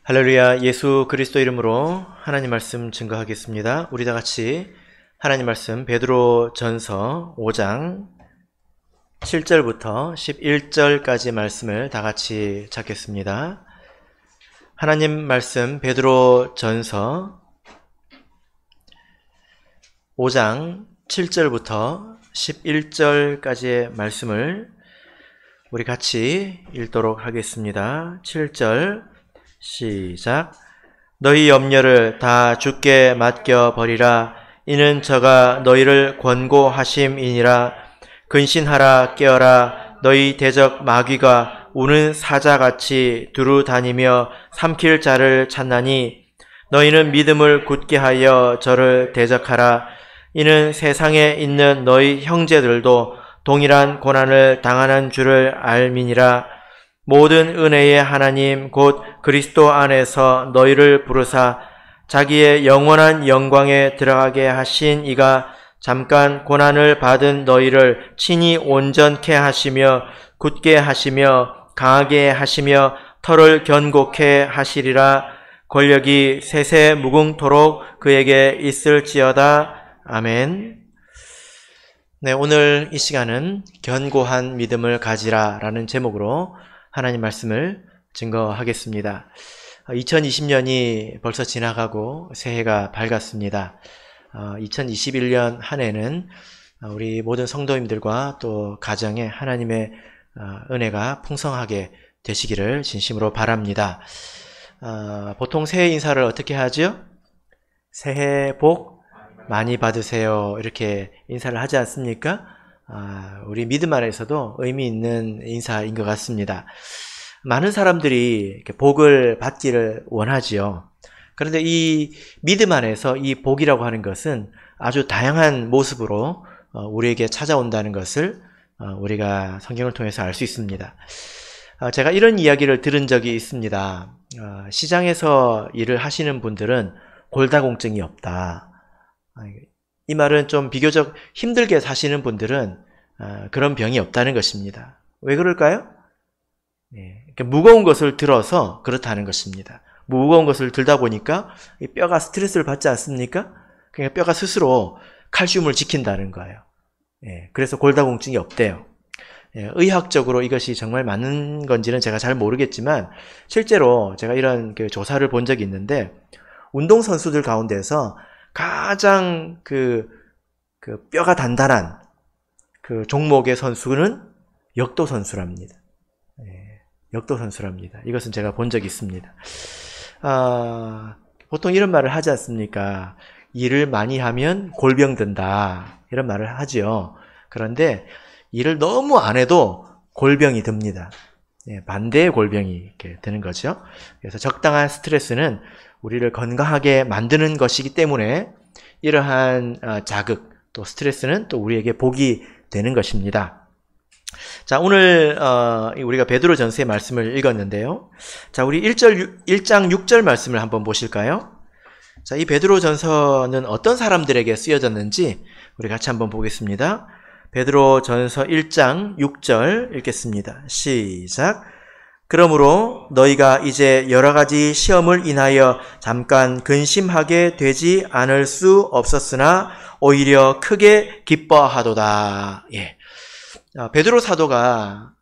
할렐루야. 예수 그리스도 이름으로 하나님 말씀 증거하겠습니다. 우리 다 같이 하나님 말씀 베드로전서 5장 7절부터 11절까지 말씀을 다 같이 찾겠습니다. 하나님 말씀 베드로전서 5장 7절부터 11절까지의 말씀을 우리 같이 읽도록 하겠습니다. 7절 시작. 너희 염려를 다 주께 맡겨버리라. 이는 저가 너희를 권고하심이니라. 근신하라. 깨어라. 너희 대적 마귀가 우는 사자같이 두루 다니며 삼킬 자를 찾나니 너희는 믿음을 굳게 하여 저를 대적하라. 이는 세상에 있는 너희 형제들도 동일한 고난을 당하는 줄을 알미니라. 모든 은혜의 하나님 곧 그리스도 안에서 너희를 부르사 자기의 영원한 영광에 들어가게 하신 이가 잠깐 고난을 받은 너희를 친히 온전케 하시며 굳게 하시며 강하게 하시며 터를 견고케 하시리라. 권력이 세세 무궁토록 그에게 있을지어다. 아멘. 네, 오늘 이 시간은 견고한 믿음을 가지라 라는 제목으로 하나님 말씀을 증거하겠습니다. 2020년이 벌써 지나가고 새해가 밝았습니다. 2021년 한 해는 우리 모든 성도님들과 또 가정에 하나님의 은혜가 풍성하게 되시기를 진심으로 바랍니다. 보통 새해 인사를 어떻게 하죠? 새해 복 많이 받으세요. 이렇게 인사를 하지 않습니까? 우리 믿음 안에서도 의미 있는 인사인 것 같습니다. 많은 사람들이 복을 받기를 원하지요. 그런데 이 믿음 안에서 이 복이라고 하는 것은 아주 다양한 모습으로 우리에게 찾아온다는 것을 우리가 성경을 통해서 알 수 있습니다. 제가 이런 이야기를 들은 적이 있습니다. 시장에서 일을 하시는 분들은 골다공증이 없다. 이 말은 좀 비교적 힘들게 사시는 분들은 그런 병이 없다는 것입니다. 왜 그럴까요? 무거운 것을 들어서 그렇다는 것입니다. 무거운 것을 들다 보니까 뼈가 스트레스를 받지 않습니까? 그러니까 뼈가 스스로 칼슘을 지킨다는 거예요. 그래서 골다공증이 없대요. 의학적으로 이것이 정말 맞는 건지는 제가 잘 모르겠지만 실제로 제가 이런 조사를 본 적이 있는데 운동선수들 가운데서 가장 뼈가 단단한 그 종목의 선수는 역도 선수랍니다. 역도 선수랍니다. 이것은 제가 본 적이 있습니다. 보통 이런 말을 하지 않습니까? 일을 많이 하면 골병 든다. 이런 말을 하죠. 그런데 일을 너무 안 해도 골병이 듭니다. 반대의 골병이 이렇게 드는 거죠. 그래서 적당한 스트레스는 우리를 건강하게 만드는 것이기 때문에 이러한 자극, 또 스트레스는 또 우리에게 복이 되는 것입니다. 자, 오늘 우리가 베드로전서의 말씀을 읽었는데요. 자, 우리 1장 6절 말씀을 한번 보실까요? 자, 이 베드로전서는 어떤 사람들에게 쓰여졌는지 우리 같이 한번 보겠습니다. 베드로전서 1장 6절 읽겠습니다. 시작. 그러므로 너희가 이제 여러 가지 시험을 인하여 잠깐 근심하게 되지 않을 수 없었으나 오히려 크게 기뻐하도다. 베드로 사도가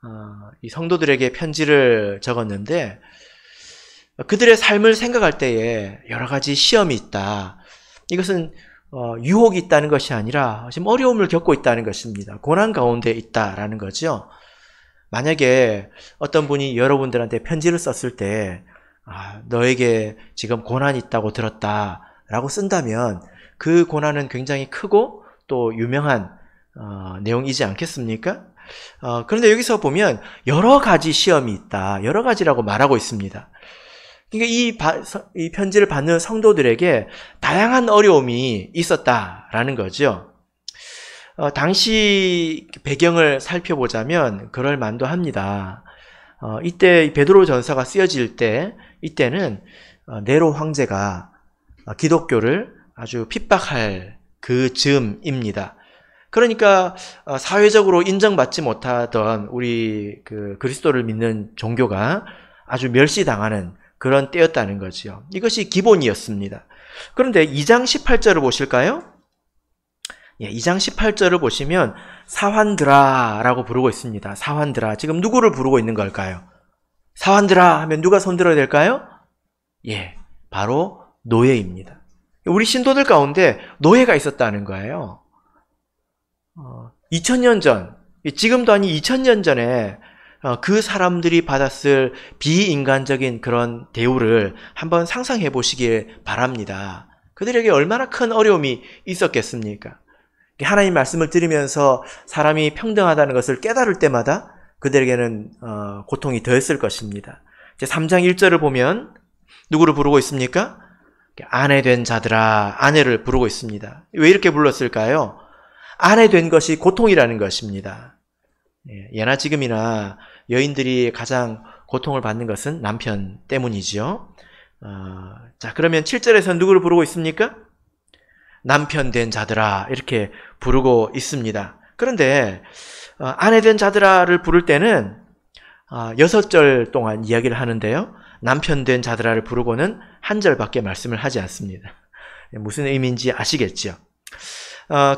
이 성도들에게 편지를 적었는데 그들의 삶을 생각할 때에 여러 가지 시험이 있다. 이것은 유혹이 있다는 것이 아니라 지금 어려움을 겪고 있다는 것입니다. 고난 가운데 있다라는 거죠. 만약에 어떤 분이 여러분들한테 편지를 썼을 때 너에게 지금 고난이 있다고 들었다라고 쓴다면 그 고난은 굉장히 크고 또 유명한 내용이지 않겠습니까? 그런데 여기서 보면 여러 가지 시험이 있다. 여러 가지라고 말하고 있습니다. 그러니까 이 편지를 받는 성도들에게 다양한 어려움이 있었다라는 거죠. 당시 배경을 살펴보자면 그럴 만도 합니다. 이때 베드로 전서가 쓰여질 때 이때는 네로 황제가 기독교를 아주 핍박할 그 즈음입니다. 그러니까 사회적으로 인정받지 못하던 우리 그리스도를 믿는 종교가 아주 멸시당하는 그런 때였다는 거지요. 이것이 기본이었습니다. 그런데 2장 18절을 보실까요? 예, 2장 18절을 보시면 사환들아라고 부르고 있습니다. 사환들아. 지금 누구를 부르고 있는 걸까요? 사환들아 하면 누가 손들어야 될까요? 예, 바로 노예입니다. 우리 신도들 가운데 노예가 있었다는 거예요. 2000년 전, 지금도 아니 2000년 전에 그 사람들이 받았을 비인간적인 그런 대우를 한번 상상해 보시길 바랍니다. 그들에게 얼마나 큰 어려움이 있었겠습니까? 하나님 말씀을 들으면서 사람이 평등하다는 것을 깨달을 때마다 그들에게는 고통이 더했을 것입니다. 이제 3장 1절을 보면 누구를 부르고 있습니까? 아내 된 자들아, 아내를 부르고 있습니다. 왜 이렇게 불렀을까요? 아내 된 것이 고통이라는 것입니다. 예나 지금이나 여인들이 가장 고통을 받는 것은 남편 때문이지요. 자, 그러면 7절에서 누구를 부르고 있습니까? 남편 된 자들아, 이렇게 부르고 있습니다. 그런데 아내 된 자들아를 부를 때는 6절 동안 이야기를 하는데요. 남편 된 자들아를 부르고는 한 절밖에 말씀을 하지 않습니다. 무슨 의미인지 아시겠죠?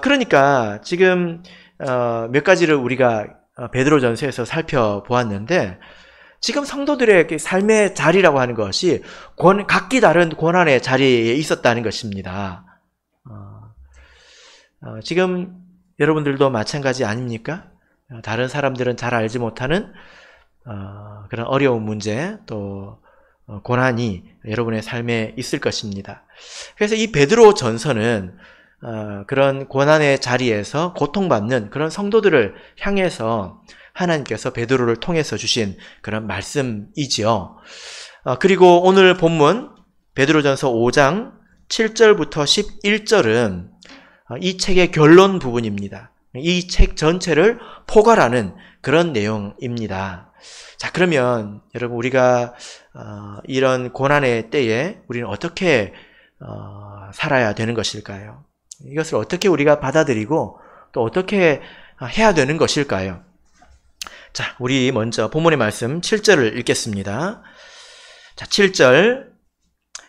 그러니까 지금 몇 가지를 우리가 베드로전서에서 살펴보았는데, 지금 성도들의 삶의 자리라고 하는 것이 각기 다른 고난의 자리에 있었다는 것입니다. 지금 여러분들도 마찬가지 아닙니까? 다른 사람들은 잘 알지 못하는 그런 어려운 문제, 또 고난이 여러분의 삶에 있을 것입니다. 그래서 이 베드로 전서는 그런 고난의 자리에서 고통받는 그런 성도들을 향해서 하나님께서 베드로를 통해서 주신 그런 말씀이지요. 그리고 오늘 본문 베드로전서 5장 7절부터 11절은 이 책의 결론 부분입니다. 이 책 전체를 포괄하는 그런 내용입니다. 자, 그러면 여러분, 우리가 이런 고난의 때에 우리는 어떻게 살아야 되는 것일까요? 이것을 어떻게 우리가 받아들이고 또 어떻게 해야 되는 것일까요? 자, 우리 먼저 본문의 말씀 7절을 읽겠습니다. 자, 7절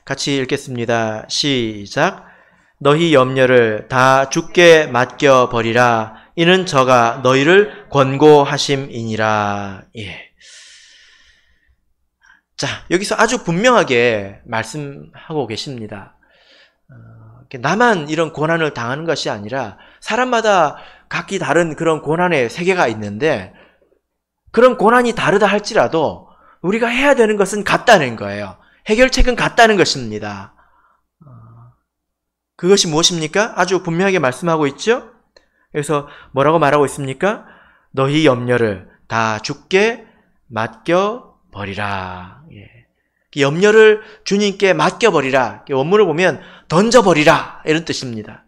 같이 읽겠습니다. 시작. 너희 염려를 다 주께 맡겨버리라. 이는 저가 너희를 권고하심이니라. 예. 자, 여기서 아주 분명하게 말씀하고 계십니다. 나만 이런 고난을 당하는 것이 아니라 사람마다 각기 다른 그런 고난의 세계가 있는데, 그런 고난이 다르다 할지라도 우리가 해야 되는 것은 같다는 거예요. 해결책은 같다는 것입니다. 그것이 무엇입니까? 아주 분명하게 말씀하고 있죠? 그래서 뭐라고 말하고 있습니까? 너희 염려를 다 주께 맡겨버리라. 예. 염려를 주님께 맡겨버리라. 원문을 보면 던져버리라, 이런 뜻입니다.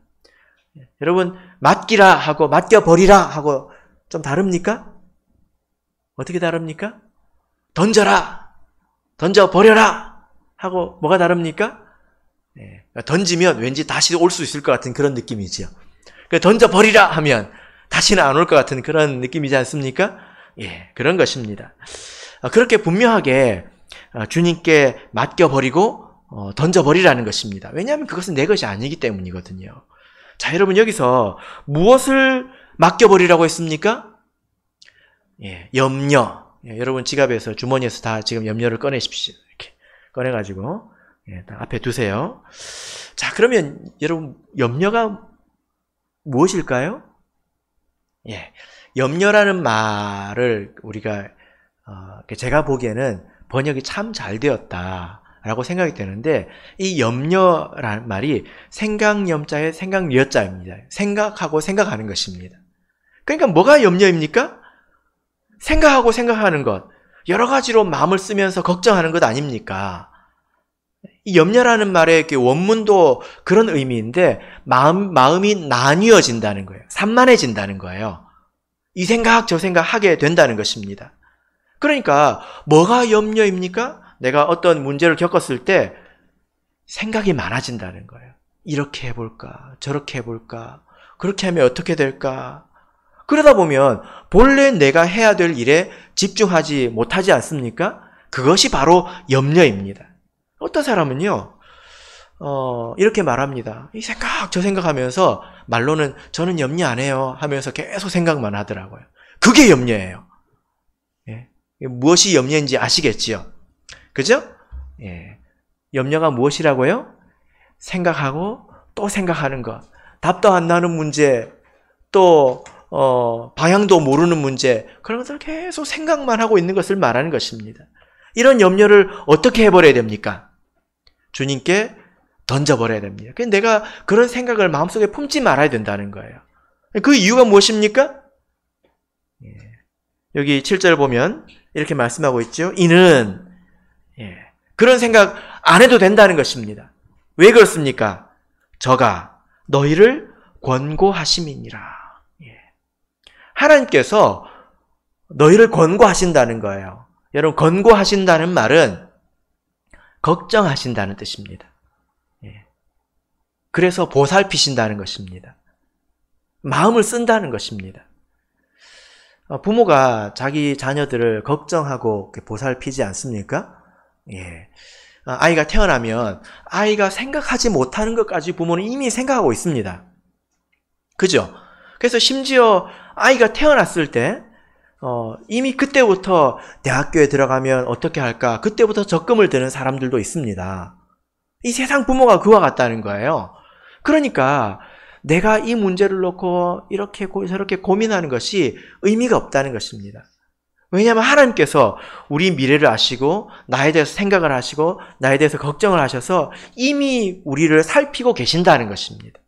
여러분, 맡기라 하고 맡겨버리라 하고 좀 다릅니까? 어떻게 다릅니까? 던져라, 던져버려라 하고 뭐가 다릅니까? 던지면 왠지 다시 올 수 있을 것 같은 그런 느낌이지요. 던져버리라 하면 다시는 안 올 것 같은 그런 느낌이지 않습니까? 예, 그런 것입니다. 그렇게 분명하게 주님께 맡겨버리고 던져버리라는 것입니다. 왜냐하면 그것은 내 것이 아니기 때문이거든요. 자, 여러분, 여기서 무엇을 맡겨버리라고 했습니까? 예, 염려. 예, 여러분 지갑에서, 주머니에서 다 지금 염려를 꺼내십시오. 이렇게 꺼내가지고 딱 앞에 두세요. 자, 그러면 여러분, 염려가 무엇일까요? 예, 염려라는 말을 우리가 제가 보기에는 번역이 참 잘 되었다라고 생각이 되는데, 이 염려라는 말이 생각염자의 생각여자입니다. 생각하고 생각하는 것입니다. 그러니까 뭐가 염려입니까? 생각하고 생각하는 것, 여러 가지로 마음을 쓰면서 걱정하는 것 아닙니까? 이 염려라는 말의 원문도 그런 의미인데, 마음이 나뉘어진다는 거예요. 산만해진다는 거예요. 이 생각 저 생각 하게 된다는 것입니다. 그러니까 뭐가 염려입니까? 내가 어떤 문제를 겪었을 때 생각이 많아진다는 거예요. 이렇게 해볼까, 저렇게 해볼까, 그렇게 하면 어떻게 될까. 그러다 보면 본래 내가 해야 될 일에 집중하지 못하지 않습니까? 그것이 바로 염려입니다. 어떤 사람은요, 이렇게 말합니다. 이 생각, 저 생각하면서 말로는 저는 염려 안 해요 하면서 계속 생각만 하더라고요. 그게 염려예요. 예. 무엇이 염려인지 아시겠지요? 그죠? 예. 염려가 무엇이라고요? 생각하고 또 생각하는 것. 답도 안 나는 문제, 또 방향도 모르는 문제, 그런 것을 계속 생각만 하고 있는 것을 말하는 것입니다. 이런 염려를 어떻게 해버려야 됩니까? 주님께 던져버려야 됩니다. 그래서 내가 그런 생각을 마음속에 품지 말아야 된다는 거예요. 그 이유가 무엇입니까? 여기 7절 보면 이렇게 말씀하고 있죠. 이는 그런 생각 안 해도 된다는 것입니다. 왜 그렇습니까? 저가 너희를 권고하심이니라. 하나님께서 너희를 권고하신다는 거예요. 여러분, 권고하신다는 말은 걱정하신다는 뜻입니다. 그래서 보살피신다는 것입니다. 마음을 쓴다는 것입니다. 부모가 자기 자녀들을 걱정하고 보살피지 않습니까? 예. 아이가 태어나면 아이가 생각하지 못하는 것까지 부모는 이미 생각하고 있습니다. 그죠? 그래서 심지어 아이가 태어났을 때 이미 그때부터 대학교에 들어가면 어떻게 할까? 그때부터 적금을 드는 사람들도 있습니다. 이 세상 부모가 그와 같다는 거예요. 그러니까 내가 이 문제를 놓고 이렇게 저렇게 고민하는 것이 의미가 없다는 것입니다. 왜냐하면 하나님께서 우리 미래를 아시고 나에 대해서 생각을 하시고 나에 대해서 걱정을 하셔서 이미 우리를 살피고 계신다는 것입니다.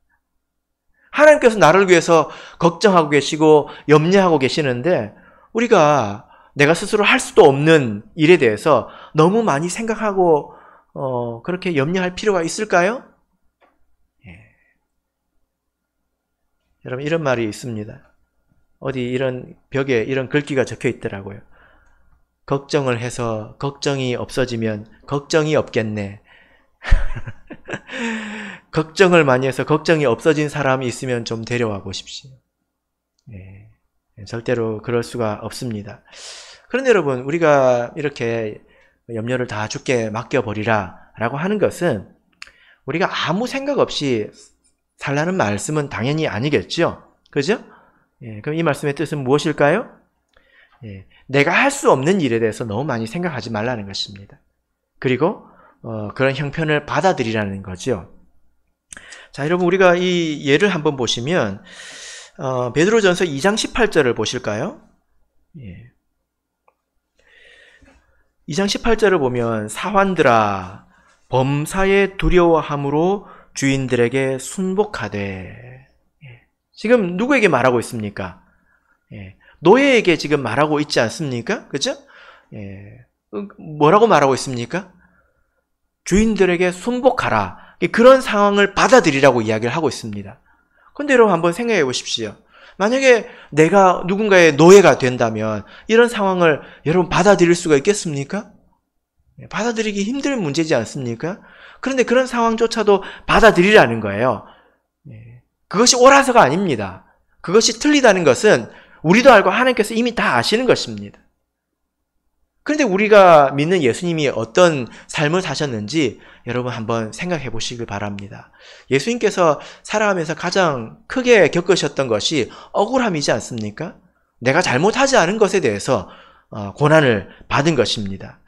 하나님께서 나를 위해서 걱정하고 계시고 염려하고 계시는데 우리가 내가 스스로 할 수도 없는 일에 대해서 너무 많이 생각하고 그렇게 염려할 필요가 있을까요? 여러분, 이런 말이 있습니다. 어디 이런 벽에 이런 글귀가 적혀 있더라고요. 걱정을 해서 걱정이 없어지면 걱정이 없겠네. 걱정을 많이 해서 걱정이 없어진 사람이 있으면 좀 데려와 보십시오. 절대로 그럴 수가 없습니다. 그런데 여러분, 우리가 이렇게 염려를 다 주께 맡겨버리라 라고 하는 것은 우리가 아무 생각 없이 살라는 말씀은 당연히 아니겠죠? 그죠? 그럼 이 말씀의 뜻은 무엇일까요? 내가 할 수 없는 일에 대해서 너무 많이 생각하지 말라는 것입니다. 그리고 그런 형편을 받아들이라는 거죠. 자, 여러분, 우리가 이 예를 한번 보시면 베드로전서 2장 18절을 보실까요? 2장 18절을 보면 사환들아 범사에 두려워함으로 주인들에게 순복하되. 지금 누구에게 말하고 있습니까? 노예에게 지금 말하고 있지 않습니까? 그죠? 뭐라고 말하고 있습니까? 주인들에게 순복하라. 그런 상황을 받아들이라고 이야기를 하고 있습니다. 그런데 여러분 한번 생각해 보십시오. 만약에 내가 누군가의 노예가 된다면 이런 상황을 여러분 받아들일 수가 있겠습니까? 받아들이기 힘든 문제지 않습니까? 그런데 그런 상황조차도 받아들이라는 거예요. 그것이 옳아서가 아닙니다. 그것이 틀리다는 것은 우리도 알고 하나님께서 이미 다 아시는 것입니다. 그런데 우리가 믿는 예수님이 어떤 삶을 사셨는지 여러분 한번 생각해 보시길 바랍니다. 예수님께서 살아가면서 가장 크게 겪으셨던 것이 억울함이지 않습니까? 내가 잘못하지 않은 것에 대해서 고난을 받은 것입니다.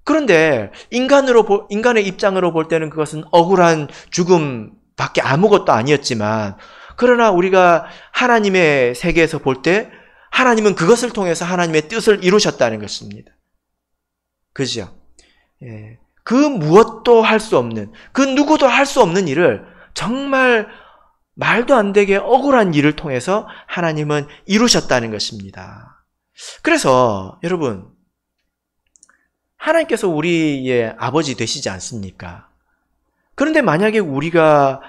그런데 인간의 입장으로 볼 때는 그것은 억울한 죽음밖에 아무것도 아니었지만, 그러나 우리가 하나님의 세계에서 볼 때 하나님은 그것을 통해서 하나님의 뜻을 이루셨다는 것입니다. 그죠? 그 무엇도 할 수 없는, 그 누구도 할 수 없는 일을 정말 말도 안 되게 억울한 일을 통해서 하나님은 이루셨다는 것입니다. 그래서 여러분, 하나님께서 우리의 아버지 되시지 않습니까? 그런데 만약에 우리가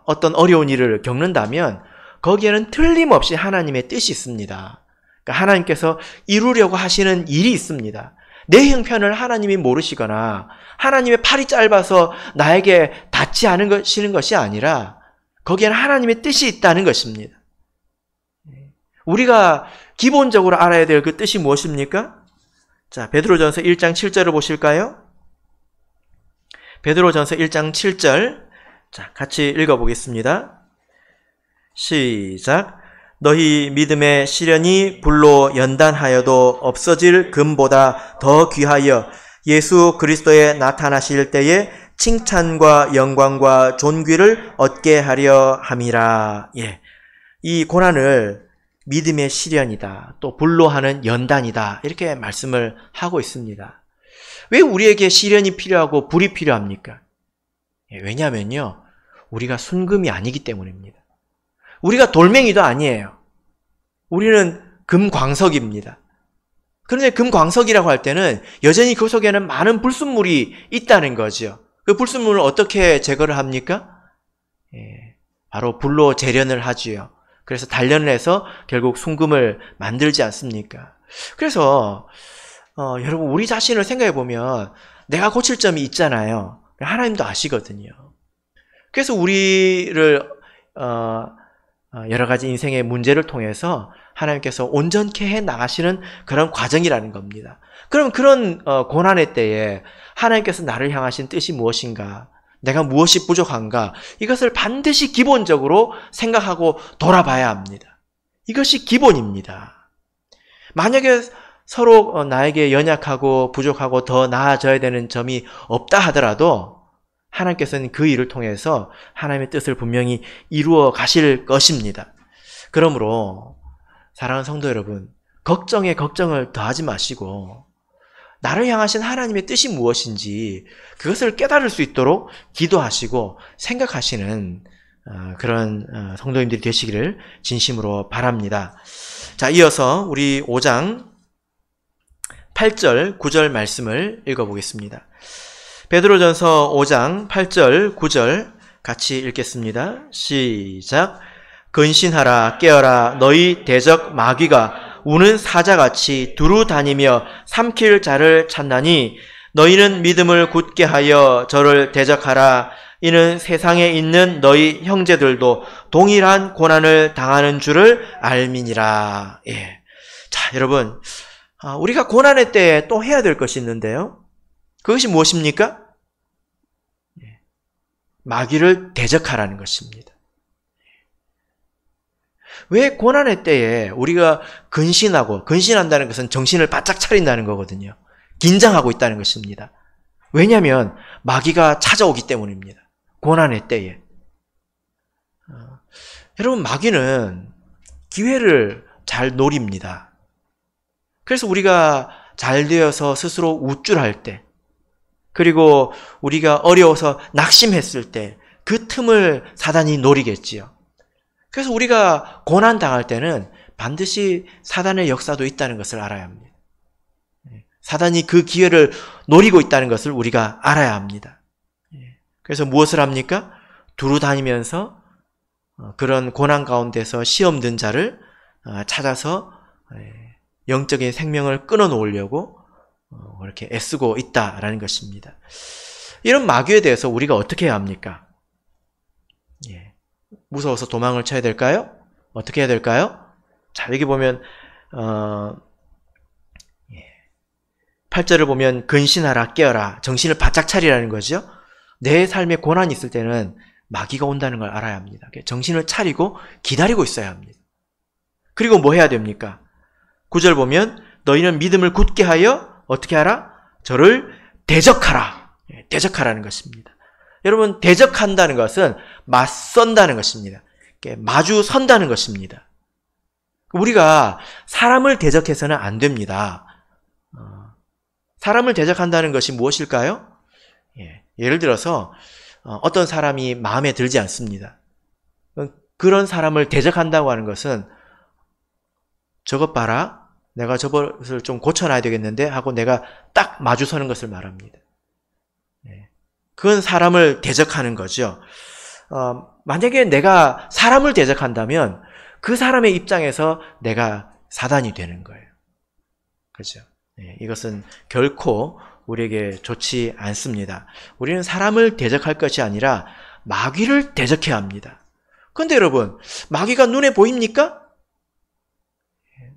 어떤 어려운 일을 겪는다면 거기에는 틀림없이 하나님의 뜻이 있습니다. 그러니까 하나님께서 이루려고 하시는 일이 있습니다. 내 형편을 하나님이 모르시거나 하나님의 팔이 짧아서 나에게 닿지 않으시는 것이 아니라 거기에는 하나님의 뜻이 있다는 것입니다. 우리가 기본적으로 알아야 될 그 뜻이 무엇입니까? 자, 베드로전서 1장 7절을 보실까요? 베드로전서 1장 7절. 자, 같이 읽어보겠습니다. 시작. 너희 믿음의 시련이 불로 연단하여도 없어질 금보다 더 귀하여 예수 그리스도에 나타나실 때에 칭찬과 영광과 존귀를 얻게 하려 함이라. 예. 이 고난을 믿음의 시련이다, 또 불로 하는 연단이다, 이렇게 말씀을 하고 있습니다. 왜 우리에게 시련이 필요하고 불이 필요합니까? 예, 왜냐하면요, 우리가 순금이 아니기 때문입니다. 우리가 돌멩이도 아니에요. 우리는 금광석입니다. 그런데 금광석이라고 할 때는 여전히 그 속에는 많은 불순물이 있다는 거죠. 그 불순물을 어떻게 제거를 합니까? 예, 바로 불로 재련을 하지요. 그래서 단련을 해서 결국 순금을 만들지 않습니까? 그래서 여러분, 우리 자신을 생각해 보면 내가 고칠 점이 있잖아요. 하나님도 아시거든요. 그래서 우리를 여러 가지 인생의 문제를 통해서 하나님께서 온전케 해 나가시는 그런 과정이라는 겁니다. 그럼 그런 고난의 때에 하나님께서 나를 향하신 뜻이 무엇인가? 내가 무엇이 부족한가? 이것을 반드시 기본적으로 생각하고 돌아봐야 합니다. 이것이 기본입니다. 만약에 서로 나에게 연약하고 부족하고 더 나아져야 되는 점이 없다 하더라도 하나님께서는 그 일을 통해서 하나님의 뜻을 분명히 이루어 가실 것입니다. 그러므로 사랑하는 성도 여러분, 걱정에 걱정을 더하지 마시고 나를 향하신 하나님의 뜻이 무엇인지 그것을 깨달을 수 있도록 기도하시고 생각하시는 그런 성도님들이 되시기를 진심으로 바랍니다. 자, 이어서 우리 5장 8절, 9절 말씀을 읽어보겠습니다. 베드로전서 5장 8절, 9절 같이 읽겠습니다. 시작. 근신하라, 깨어라, 너희 대적 마귀가 우는 사자같이 두루 다니며 삼킬 자를 찾나니 너희는 믿음을 굳게 하여 저를 대적하라. 이는 세상에 있는 너희 형제들도 동일한 고난을 당하는 줄을 알미니라. 예. 자, 여러분, 우리가 고난의 때에 또 해야 될 것이 있는데요. 그것이 무엇입니까? 마귀를 대적하라는 것입니다. 왜 고난의 때에 우리가 근신한다는 것은 정신을 바짝 차린다는 거거든요. 긴장하고 있다는 것입니다. 왜냐하면 마귀가 찾아오기 때문입니다. 고난의 때에. 여러분, 마귀는 기회를 잘 노립니다. 그래서 우리가 잘 되어서 스스로 우쭐할 때, 그리고 우리가 어려워서 낙심했을 때 그 틈을 사단이 노리겠지요. 그래서 우리가 고난당할 때는 반드시 사단의 역사도 있다는 것을 알아야 합니다. 사단이 그 기회를 노리고 있다는 것을 우리가 알아야 합니다. 그래서 무엇을 합니까? 두루 다니면서 그런 고난 가운데서 시험 든 자를 찾아서 영적인 생명을 끊어놓으려고 그렇게 애쓰고 있다라는 것입니다. 이런 마귀에 대해서 우리가 어떻게 해야 합니까? 무서워서 도망을 쳐야 될까요? 어떻게 해야 될까요? 자, 여기 보면 8절을 보면 근신하라, 깨어라, 정신을 바짝 차리라는 거죠. 내 삶에 고난이 있을 때는 마귀가 온다는 걸 알아야 합니다. 정신을 차리고 기다리고 있어야 합니다. 그리고 뭐 해야 됩니까? 9절 보면 너희는 믿음을 굳게 하여 어떻게 하라? 저를 대적하라. 대적하라는 것입니다. 여러분, 대적한다는 것은 맞선다는 것입니다. 마주 선다는 것입니다. 우리가 사람을 대적해서는 안 됩니다. 사람을 대적한다는 것이 무엇일까요? 예를 들어서 어떤 사람이 마음에 들지 않습니다. 그런 사람을 대적한다고 하는 것은 저것 봐라, 내가 저것을 좀 고쳐놔야 되겠는데 하고 내가 딱 마주서는 것을 말합니다. 그건 사람을 대적하는 거죠. 만약에 내가 사람을 대적한다면 그 사람의 입장에서 내가 사단이 되는 거예요. 그렇죠? 이것은 결코 우리에게 좋지 않습니다. 우리는 사람을 대적할 것이 아니라 마귀를 대적해야 합니다. 그런데 여러분, 마귀가 눈에 보입니까?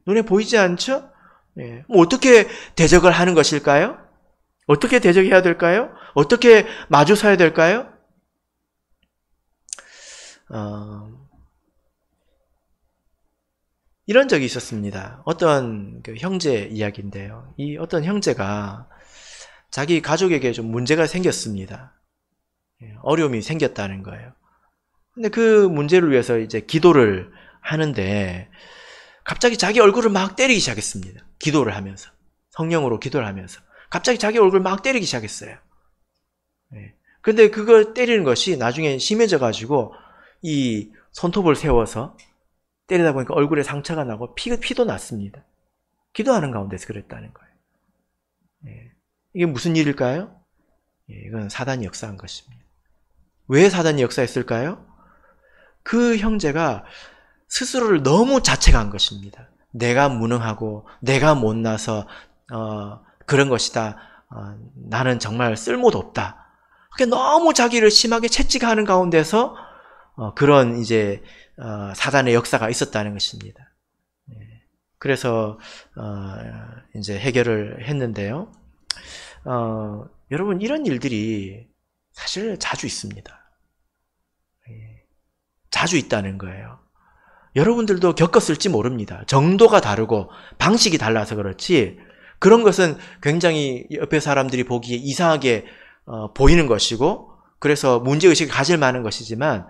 눈에 보이지 않죠? 뭐 어떻게 대적을 하는 것일까요? 어떻게 대적해야 될까요? 어떻게 마주서야 될까요? 이런 적이 있었습니다. 어떤 그 형제 이야기인데요. 이 어떤 형제가 자기 가족에게 좀 문제가 생겼습니다. 어려움이 생겼다는 거예요. 근데 그 문제를 위해서 이제 기도를 하는데 갑자기 자기 얼굴을 막 때리기 시작했습니다. 기도를 하면서. 성령으로 기도를 하면서. 갑자기 자기 얼굴을 막 때리기 시작했어요. 근데 그걸 때리는 것이 나중에 심해져 가지고 이 손톱을 세워서 때리다 보니까 얼굴에 상처가 나고 피도 났습니다. 기도하는 가운데서 그랬다는 거예요. 이게 무슨 일일까요? 이건 사단이 역사한 것입니다. 왜 사단이 역사했을까요? 그 형제가 스스로를 너무 자책한 것입니다. 내가 무능하고 내가 못나서 그런 것이다. 나는 정말 쓸모도 없다. 그렇게 너무 자기를 심하게 채찍하는 가운데서 그런 이제 사단의 역사가 있었다는 것입니다. 그래서 이제 해결을 했는데요. 여러분 이런 일들이 사실 자주 있습니다. 자주 있다는 거예요. 여러분들도 겪었을지 모릅니다. 정도가 다르고 방식이 달라서 그렇지 그런 것은 굉장히 옆에 사람들이 보기에 이상하게 보이는 것이고 그래서 문제의식을 가질 만한 것이지만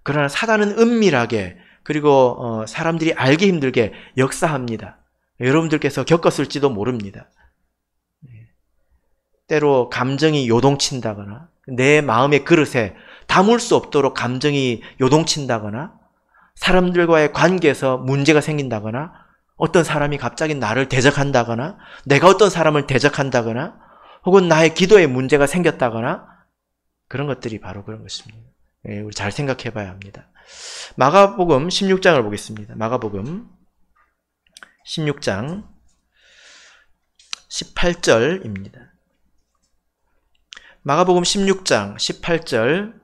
그러나 사단은 은밀하게 그리고 사람들이 알기 힘들게 역사합니다. 여러분들께서 겪었을지도 모릅니다. 때로 감정이 요동친다거나 내 마음의 그릇에 담을 수 없도록 감정이 요동친다거나 사람들과의 관계에서 문제가 생긴다거나 어떤 사람이 갑자기 나를 대적한다거나 내가 어떤 사람을 대적한다거나 혹은 나의 기도에 문제가 생겼다거나 그런 것들이 바로 그런 것입니다. 우리 잘 생각해 봐야 합니다. 마가복음 16장을 보겠습니다. 마가복음 16장 18절입니다. 마가복음 16장 18절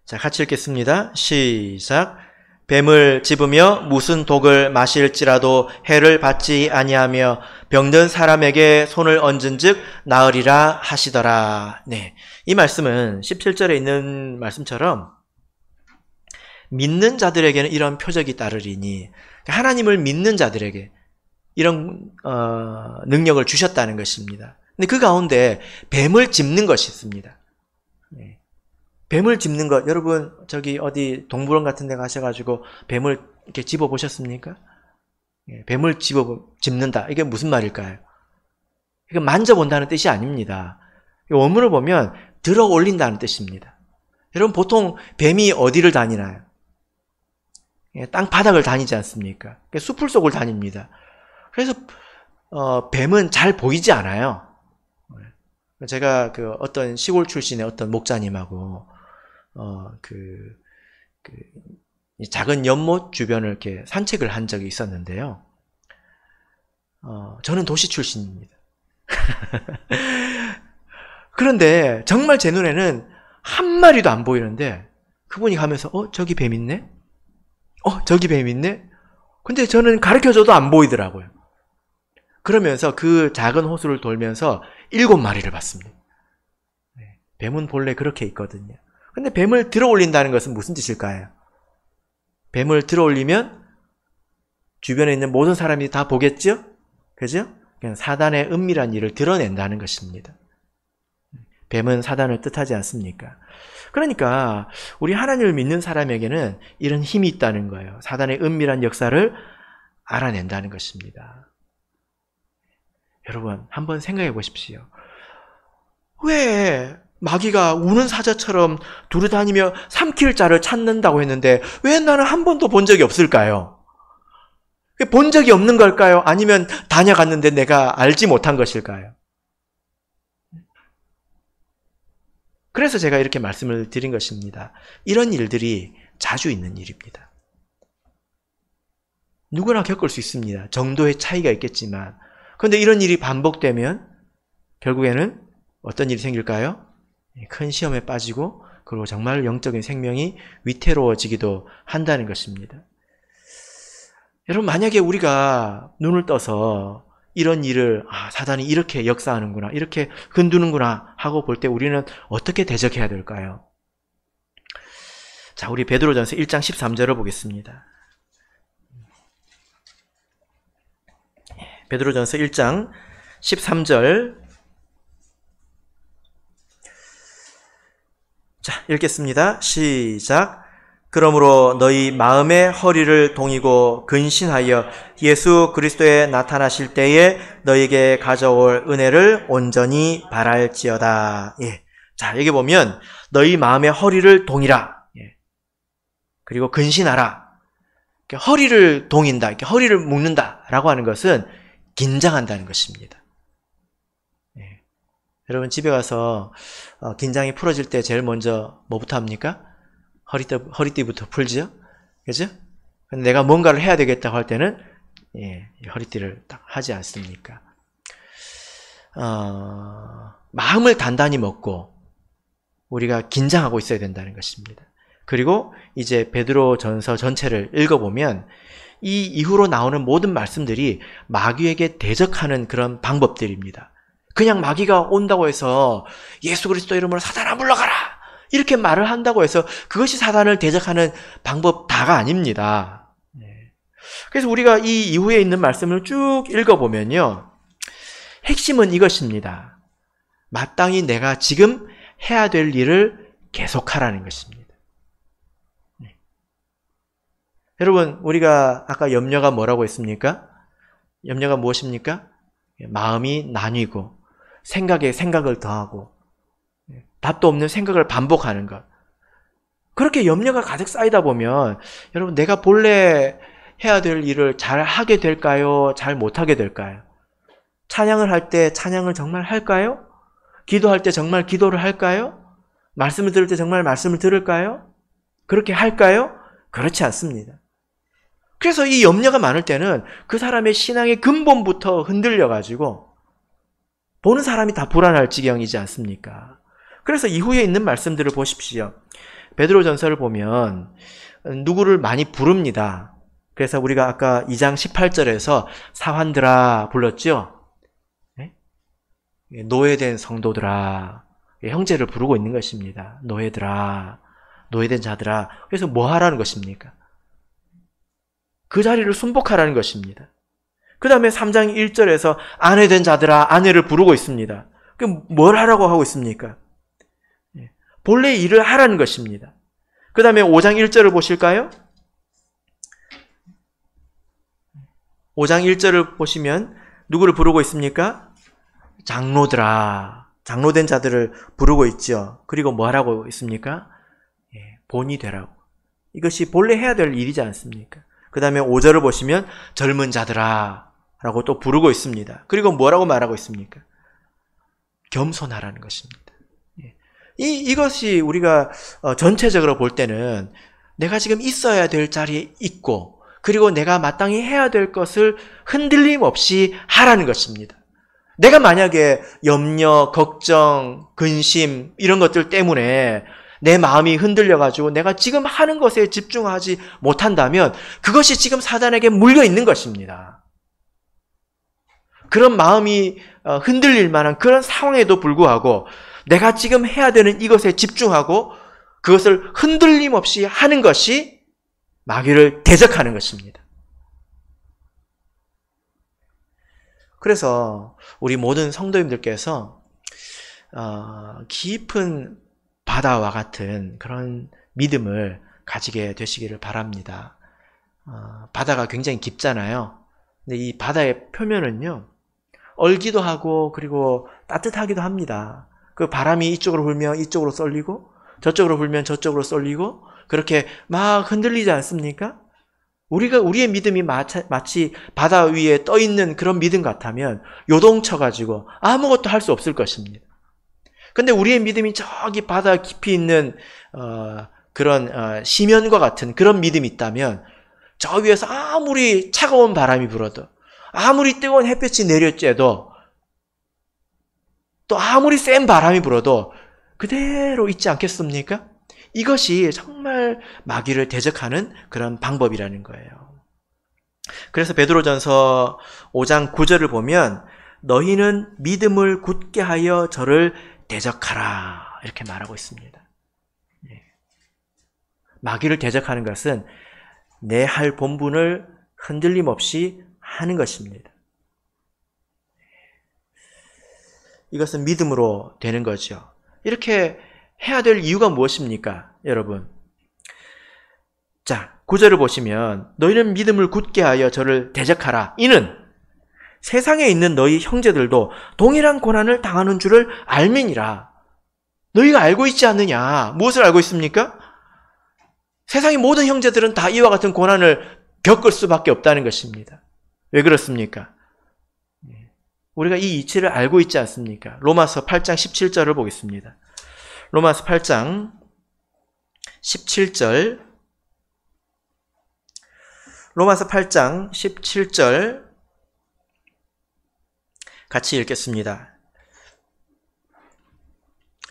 자, 같이 읽겠습니다. 시작. 뱀을 집으며 무슨 독을 마실지라도 해를 받지 아니하며 병든 사람에게 손을 얹은즉 나으리라 하시더라. 네, 이 말씀은 17절에 있는 말씀처럼 믿는 자들에게는 이런 표적이 따르리니 하나님을 믿는 자들에게 이런 능력을 주셨다는 것입니다. 근데 그 가운데 뱀을 짚는 것이 있습니다. 네. 뱀을 짚는 것, 여러분 저기 어디 동물원 같은 데 가셔가지고 뱀을 이렇게 집어 보셨습니까? 뱀을 짚는다. 이게 무슨 말일까요? 이거 만져본다는 뜻이 아닙니다. 원문을 보면 들어 올린다는 뜻입니다. 여러분 보통 뱀이 어디를 다니나요? 땅 바닥을 다니지 않습니까? 숲을 속을 다닙니다. 그래서 뱀은 잘 보이지 않아요. 제가 그 어떤 시골 출신의 어떤 목자님하고 작은 연못 주변을 이렇게 산책을 한 적이 있었는데요. 저는 도시 출신입니다. 그런데 정말 제 눈에는 한 마리도 안 보이는데 그분이 가면서 저기 뱀 있네? 저기 뱀 있네? 근데 저는 가르쳐줘도 안 보이더라고요. 그러면서 그 작은 호수를 돌면서 7마리를 봤습니다. 뱀은 본래 그렇게 있거든요. 근데 뱀을 들어 올린다는 것은 무슨 뜻일까요? 뱀을 들어 올리면 주변에 있는 모든 사람이 다 보겠죠? 그죠? 그냥 사단의 은밀한 일을 드러낸다는 것입니다. 뱀은 사단을 뜻하지 않습니까? 그러니까 우리 하나님을 믿는 사람에게는 이런 힘이 있다는 거예요. 사단의 은밀한 역사를 알아낸다는 것입니다. 여러분 한번 생각해 보십시오. 왜 마귀가 우는 사자처럼 두루다니며 삼킬 자를 찾는다고 했는데 왜 나는 한 번도 본 적이 없을까요? 본 적이 없는 걸까요? 아니면 다녀갔는데 내가 알지 못한 것일까요? 그래서 제가 이렇게 말씀을 드린 것입니다. 이런 일들이 자주 있는 일입니다. 누구나 겪을 수 있습니다. 정도의 차이가 있겠지만 그런데 이런 일이 반복되면 결국에는 어떤 일이 생길까요? 큰 시험에 빠지고 그리고 정말 영적인 생명이 위태로워지기도 한다는 것입니다. 여러분, 만약에 우리가 눈을 떠서 이런 일을 사단이 이렇게 역사하는구나, 이렇게 흔드는구나 하고 볼 때 우리는 어떻게 대적해야 될까요? 자, 우리 베드로전서 1장 13절을 보겠습니다. 베드로전서 1장 13절. 자, 읽겠습니다. 시작. 그러므로 너희 마음의 허리를 동이고 근신하여 예수 그리스도에 나타나실 때에 너희에게 가져올 은혜를 온전히 바랄지어다. 예. 자, 여기 보면 너희 마음의 허리를 동이라. 예. 그리고 근신하라. 이렇게 허리를 동인다, 이렇게 허리를 묶는다라고 하는 것은 긴장한다는 것입니다. 예. 여러분, 집에 가서 긴장이 풀어질 때 제일 먼저 뭐부터 합니까? 허리띠부터 풀죠? 그죠? 근데 내가 뭔가를 해야 되겠다고 할 때는, 허리띠를 딱 하지 않습니까? 마음을 단단히 먹고, 우리가 긴장하고 있어야 된다는 것입니다. 그리고 이제 베드로전서 전체를 읽어보면, 이 이후로 나오는 모든 말씀들이 마귀에게 대적하는 그런 방법들입니다. 그냥 마귀가 온다고 해서 예수 그리스도 이름으로 사단아 물러가라! 이렇게 말을 한다고 해서 그것이 사단을 대적하는 방법 다가 아닙니다. 그래서 우리가 이 이후에 있는 말씀을 쭉 읽어보면요, 핵심은 이것입니다. 마땅히 내가 지금 해야 될 일을 계속하라는 것입니다. 여러분, 우리가 아까 염려가 뭐라고 했습니까? 염려가 무엇입니까? 마음이 나뉘고 생각에 생각을 더하고 답도 없는 생각을 반복하는 것. 그렇게 염려가 가득 쌓이다 보면 여러분, 내가 본래 해야 될 일을 잘 하게 될까요? 잘 못하게 될까요? 찬양을 할 때 찬양을 정말 할까요? 기도할 때 정말 기도를 할까요? 말씀을 들을 때 정말 말씀을 들을까요? 그렇게 할까요? 그렇지 않습니다. 그래서 이 염려가 많을 때는 그 사람의 신앙의 근본부터 흔들려가지고 보는 사람이 다 불안할 지경이지 않습니까? 그래서 이후에 있는 말씀들을 보십시오. 베드로전서를 보면 누구를 많이 부릅니다. 그래서 우리가 아까 2장 18절에서 사환들아 불렀죠? 네? 노예된 성도들아, 형제를 부르고 있는 것입니다. 노예들아, 노예된 자들아. 그래서 뭐 하라는 것입니까? 그 자리를 순복하라는 것입니다. 그 다음에 3장 1절에서 아내된 자들아, 아내를 부르고 있습니다. 그럼 뭘 하라고 하고 있습니까? 본래 일을 하라는 것입니다. 그 다음에 5장 1절을 보실까요? 5장 1절을 보시면 누구를 부르고 있습니까? 장로들아, 장로된 자들을 부르고 있죠. 그리고 뭐 하라고 있습니까? 본이 되라고. 이것이 본래 해야 될 일이지 않습니까? 그 다음에 5절을 보시면 젊은 자들아 라고 또 부르고 있습니다. 그리고 뭐라고 말하고 있습니까? 겸손하라는 것입니다. 이것이 우리가 전체적으로 볼 때는 내가 지금 있어야 될 자리에 있고, 그리고 내가 마땅히 해야 될 것을 흔들림 없이 하라는 것입니다. 내가 만약에 염려, 걱정, 근심 이런 것들 때문에 내 마음이 흔들려가지고 내가 지금 하는 것에 집중하지 못한다면 그것이 지금 사단에게 물려 있는 것입니다. 그런 마음이 흔들릴 만한 그런 상황에도 불구하고 내가 지금 해야 되는 이것에 집중하고 그것을 흔들림 없이 하는 것이 마귀를 대적하는 것입니다. 그래서 우리 모든 성도님들께서 깊은 바다와 같은 그런 믿음을 가지게 되시기를 바랍니다. 바다가 굉장히 깊잖아요. 근데 이 바다의 표면은요, 얼기도 하고 그리고 따뜻하기도 합니다. 그 바람이 이쪽으로 불면 이쪽으로 쏠리고 저쪽으로 불면 저쪽으로 쏠리고 그렇게 막 흔들리지 않습니까? 우리의 믿음이 마치 바다 위에 떠 있는 그런 믿음 같다면 요동쳐가지고 아무것도 할 수 없을 것입니다. 근데 우리의 믿음이 저기 바다 깊이 있는 그런 시면과 같은 그런 믿음이 있다면 저 위에서 아무리 차가운 바람이 불어도, 아무리 뜨거운 햇볕이 내려쬐도, 또 아무리 센 바람이 불어도 그대로 있지 않겠습니까? 이것이 정말 마귀를 대적하는 그런 방법이라는 거예요. 그래서 베드로전서 5장 9절을 보면 너희는 믿음을 굳게 하여 저를 대적하라 이렇게 말하고 있습니다. 마귀를 대적하는 것은 내 할 본분을 흔들림 없이 하는 것입니다. 이것은 믿음으로 되는 거죠. 이렇게 해야 될 이유가 무엇입니까, 여러분? 자, 9절을 보시면 너희는 믿음을 굳게 하여 저를 대적하라. 이는 세상에 있는 너희 형제들도 동일한 고난을 당하는 줄을 알미니라. 너희가 알고 있지 않느냐? 무엇을 알고 있습니까? 세상의 모든 형제들은 다 이와 같은 고난을 겪을 수밖에 없다는 것입니다. 왜 그렇습니까? 우리가 이 이치를 알고 있지 않습니까? 로마서 8장 17절을 보겠습니다. 로마서 8장 17절 로마서 8장 17절 같이 읽겠습니다.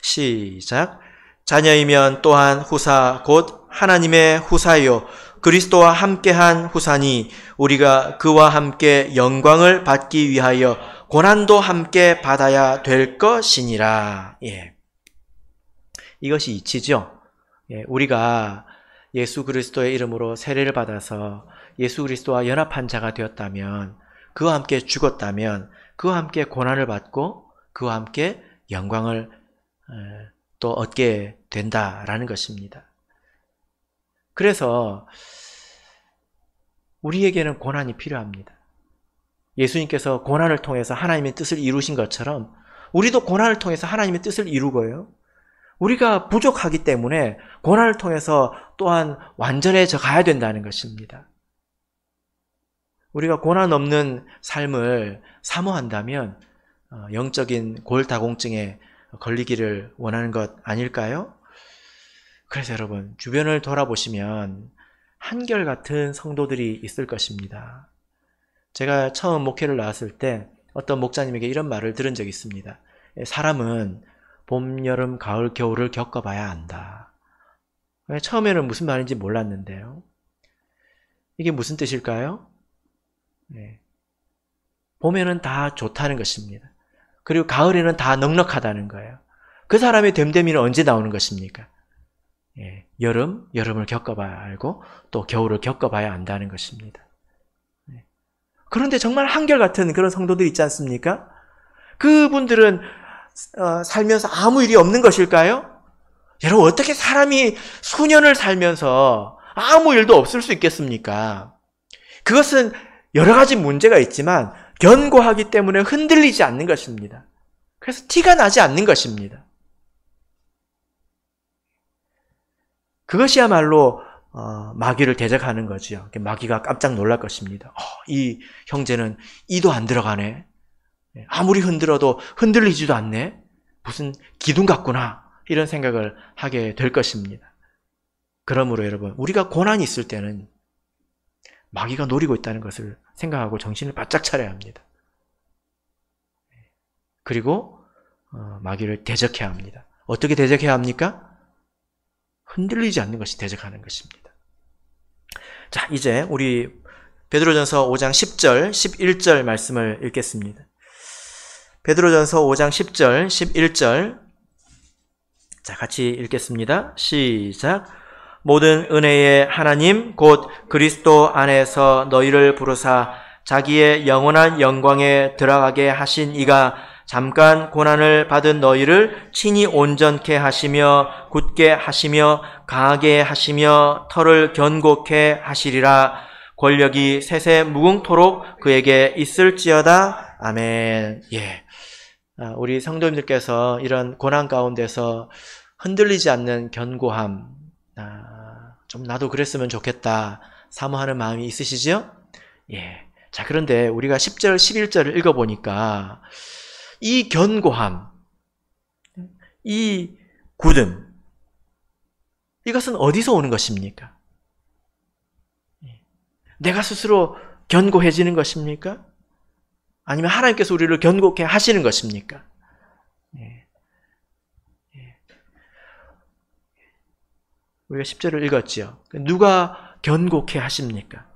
시작. 자녀이면 또한 후사 곧 하나님의 후사요 그리스도와 함께한 후사니 우리가 그와 함께 영광을 받기 위하여 고난도 함께 받아야 될 것이니라. 예. 이것이 이치죠. 예, 우리가 예수 그리스도의 이름으로 세례를 받아서 예수 그리스도와 연합한 자가 되었다면, 그와 함께 죽었다면, 그와 함께 고난을 받고 그와 함께 영광을 또 얻게 된다라는 것입니다. 그래서 우리에게는 고난이 필요합니다. 예수님께서 고난을 통해서 하나님의 뜻을 이루신 것처럼 우리도 고난을 통해서 하나님의 뜻을 이루고요. 우리가 부족하기 때문에 고난을 통해서 또한 완전해져 가야 된다는 것입니다. 우리가 고난 없는 삶을 사모한다면 영적인 골다공증에 걸리기를 원하는 것 아닐까요? 그래서 여러분, 주변을 돌아보시면 한결같은 성도들이 있을 것입니다. 제가 처음 목회를 나왔을 때 어떤 목자님에게 이런 말을 들은 적이 있습니다. 사람은 봄, 여름, 가을, 겨울을 겪어봐야 한다. 처음에는 무슨 말인지 몰랐는데요. 이게 무슨 뜻일까요? 네. 봄에는 다 좋다는 것입니다. 그리고 가을에는 다 넉넉하다는 거예요. 그 사람의 됨됨이는 언제 나오는 것입니까? 예, 여름을 겪어봐야 알고 또 겨울을 겪어봐야 안다는 것입니다. 예. 그런데 정말 한결같은 그런 성도들이 있지 않습니까? 그분들은 살면서 아무 일이 없는 것일까요? 여러분, 어떻게 사람이 수년을 살면서 아무 일도 없을 수 있겠습니까? 그것은 여러 가지 문제가 있지만 견고하기 때문에 흔들리지 않는 것입니다. 그래서 티가 나지 않는 것입니다. 그것이야말로 마귀를 대적하는 거지요. 마귀가 깜짝 놀랄 것입니다. 이 형제는 이도 안 들어가네. 아무리 흔들어도 흔들리지도 않네. 무슨 기둥 같구나. 이런 생각을 하게 될 것입니다. 그러므로 여러분, 우리가 고난이 있을 때는 마귀가 노리고 있다는 것을 생각하고 정신을 바짝 차려야 합니다. 그리고 마귀를 대적해야 합니다. 어떻게 대적해야 합니까? 흔들리지 않는 것이 대적하는 것입니다. 자, 이제 우리 베드로전서 5장 10절, 11절 말씀을 읽겠습니다. 베드로전서 5장 10절, 11절 자, 같이 읽겠습니다. 시작. 모든 은혜의 하나님 곧 그리스도 안에서 너희를 부르사 자기의 영원한 영광에 들어가게 하신 이가 잠깐 고난을 받은 너희를 친히 온전케 하시며 굳게 하시며 강하게 하시며 털을 견고케 하시리라. 권력이 세세 무궁토록 그에게 있을지어다. 아멘. 예. 우리 성도님들께서 이런 고난 가운데서 흔들리지 않는 견고함, 좀 나도 그랬으면 좋겠다 사모하는 마음이 있으시죠? 예. 자, 그런데 우리가 10절, 11절을 읽어보니까 이 견고함, 이 굳음, 이것은 어디서 오는 것입니까? 내가 스스로 견고해지는 것입니까? 아니면 하나님께서 우리를 견고케 하시는 것입니까? 우리가 10절을 읽었지요. 누가 견고케 하십니까?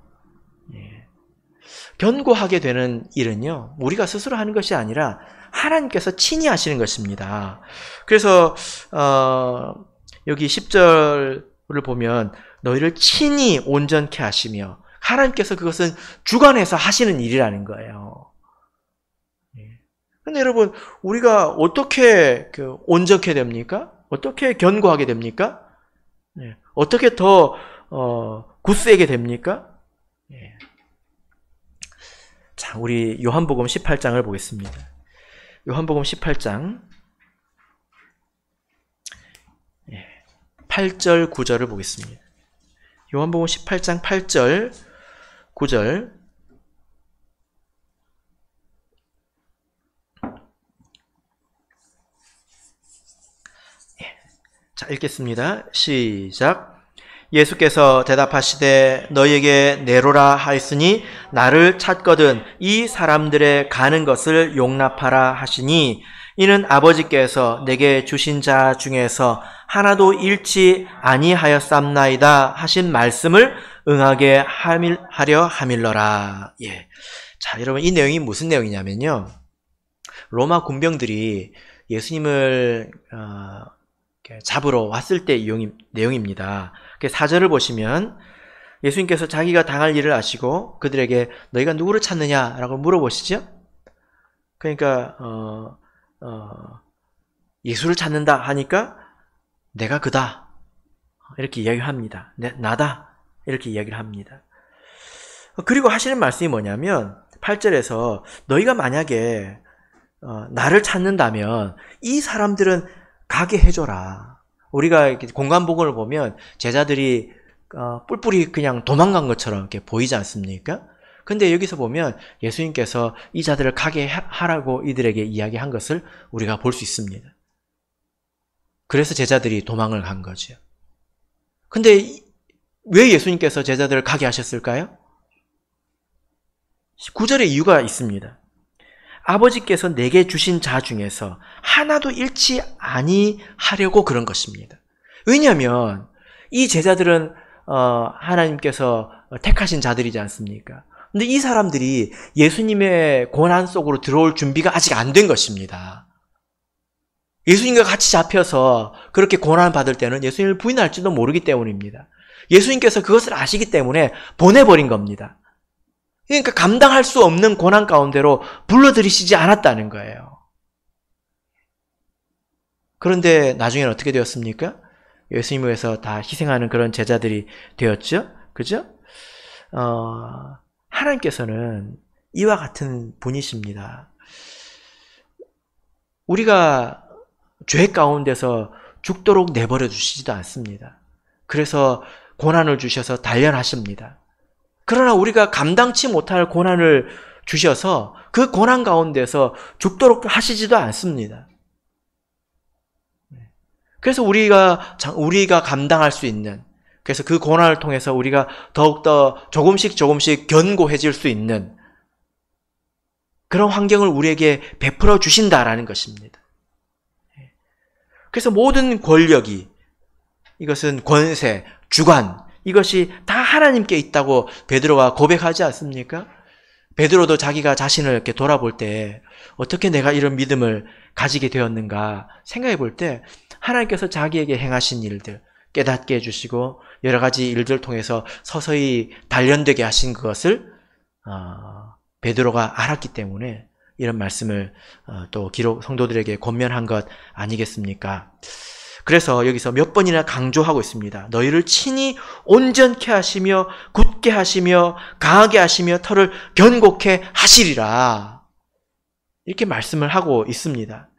견고하게 되는 일은요, 우리가 스스로 하는 것이 아니라 하나님께서 친히 하시는 것입니다. 그래서 여기 10절을 보면 너희를 친히 온전케 하시며, 하나님께서 그것은 주관해서 하시는 일이라는 거예요. 근데 여러분, 우리가 어떻게 온전케 됩니까? 어떻게 견고하게 됩니까? 어떻게 더 굳세게 됩니까? 자, 우리 요한복음 18장을 보겠습니다. 요한복음 18장 8절 9절을 보겠습니다. 요한복음 18장 8절 9절. 자, 읽겠습니다. 시작. 예수께서 대답하시되 너희에게 내로라 하였으니 나를 찾거든 이 사람들의 가는 것을 용납하라 하시니, 이는 아버지께서 내게 주신 자 중에서 하나도 잃지 아니하였삼나이다 하신 말씀을 응하게 하려 함일러라. 예. 자, 여러분, 이 내용이 무슨 내용이냐면요, 로마 군병들이 예수님을 잡으러 왔을 때 내용입니다. 4절을 보시면 예수님께서 자기가 당할 일을 아시고 그들에게 너희가 누구를 찾느냐라고 물어보시죠. 그러니까 예수를 찾는다 하니까 내가 그다 이렇게 이야기합니다. 나다 이렇게 이야기를 합니다. 그리고 하시는 말씀이 뭐냐면 8절에서 너희가 만약에 나를 찾는다면 이 사람들은 가게 해줘라. 우리가 공관복음을 보면 제자들이 뿔뿔이 그냥 도망간 것처럼 이렇게 보이지 않습니까? 근데 여기서 보면 예수님께서 이 자들을 가게 하라고 이들에게 이야기한 것을 우리가 볼 수 있습니다. 그래서 제자들이 도망을 간 거죠. 근데 왜 예수님께서 제자들을 가게 하셨을까요? 9절에 이유가 있습니다. 아버지께서 내게 주신 자 중에서 하나도 잃지 아니하려고 그런 것입니다. 왜냐하면 이 제자들은 하나님께서 택하신 자들이지 않습니까? 근데 이 사람들이 예수님의 고난 속으로 들어올 준비가 아직 안 된 것입니다. 예수님과 같이 잡혀서 그렇게 고난받을 때는 예수님을 부인할지도 모르기 때문입니다. 예수님께서 그것을 아시기 때문에 보내버린 겁니다. 그러니까 감당할 수 없는 고난 가운데로 불러들이시지 않았다는 거예요. 그런데 나중에는 어떻게 되었습니까? 예수님을 위해서 다 희생하는 그런 제자들이 되었죠? 그죠? 하나님께서는 이와 같은 분이십니다. 우리가 죄 가운데서 죽도록 내버려 주시지도 않습니다. 그래서 고난을 주셔서 단련하십니다. 그러나 우리가 감당치 못할 고난을 주셔서 그 고난 가운데서 죽도록 하시지도 않습니다. 그래서 우리가 감당할 수 있는, 그래서 그 고난을 통해서 우리가 더욱더 조금씩 견고해질 수 있는 그런 환경을 우리에게 베풀어 주신다라는 것입니다. 그래서 모든 권력이, 이것은 권세, 주관, 이것이 다 하나님께 있다고 베드로가 고백하지 않습니까? 베드로도 자기가 자신을 이렇게 돌아볼 때 어떻게 내가 이런 믿음을 가지게 되었는가 생각해 볼 때 하나님께서 자기에게 행하신 일들 깨닫게 해주시고 여러 가지 일들을 통해서 서서히 단련되게 하신 그것을 베드로가 알았기 때문에 이런 말씀을 또 성도들에게 권면한 것 아니겠습니까? 그래서 여기서 몇 번이나 강조하고 있습니다. 너희를 친히 온전케 하시며 굳게 하시며 강하게 하시며 터를 견고케 하시리라. 이렇게 말씀을 하고 있습니다.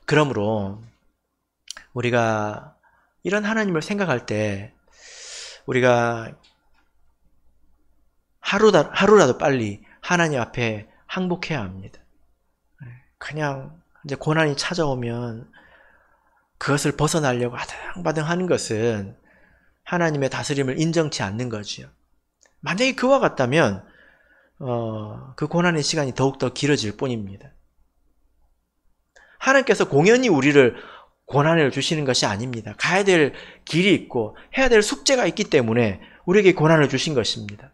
그러므로 우리가 이런 하나님을 생각할 때 우리가 하루라도 빨리 하나님 앞에 항복해야 합니다. 그냥 이제 고난이 찾아오면 그것을 벗어나려고 아등바등 하는 것은 하나님의 다스림을 인정치 않는 거지요. 만약에 그와 같다면 그 고난의 시간이 더욱더 길어질 뿐입니다. 하나님께서 공연히 우리를 고난을 주시는 것이 아닙니다. 가야 될 길이 있고 해야 될 숙제가 있기 때문에 우리에게 고난을 주신 것입니다.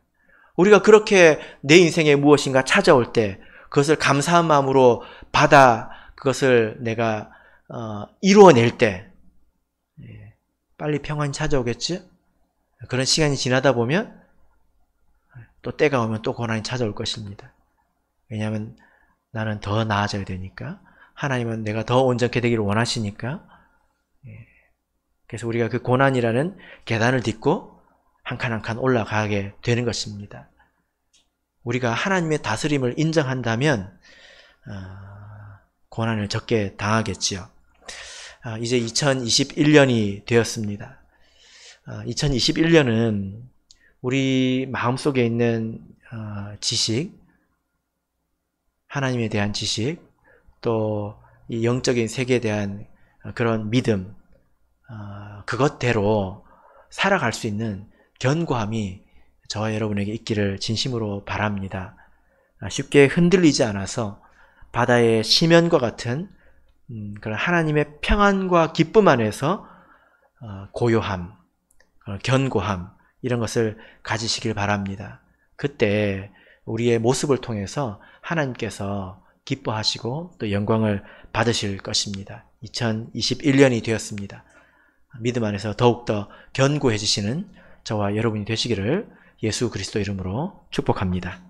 우리가 그렇게 내 인생에 무엇인가 찾아올 때 그것을 감사한 마음으로 받아 그것을 내가 이루어낼 때 빨리 평안이 찾아오겠지? 그런 시간이 지나다 보면 또 때가 오면 또 고난이 찾아올 것입니다. 왜냐하면 나는 더 나아져야 되니까, 하나님은 내가 더 온전케 되기를 원하시니까. 그래서 우리가 그 고난이라는 계단을 딛고 한 칸 한 칸 올라가게 되는 것입니다. 우리가 하나님의 다스림을 인정한다면 고난을 적게 당하겠지요. 이제 2021년이 되었습니다. 2021년은 우리 마음속에 있는 지식, 하나님에 대한 지식, 또 이 영적인 세계에 대한 그런 믿음, 그것대로 살아갈 수 있는 견고함이 저와 여러분에게 있기를 진심으로 바랍니다. 쉽게 흔들리지 않아서 바다의 심연과 같은 그런 하나님의 평안과 기쁨 안에서 고요함, 견고함, 이런 것을 가지시길 바랍니다. 그때 우리의 모습을 통해서 하나님께서 기뻐하시고 또 영광을 받으실 것입니다. 2021년이 되었습니다. 믿음 안에서 더욱더 견고해지시는 저와 여러분이 되시기를 예수 그리스도 이름으로 축복합니다.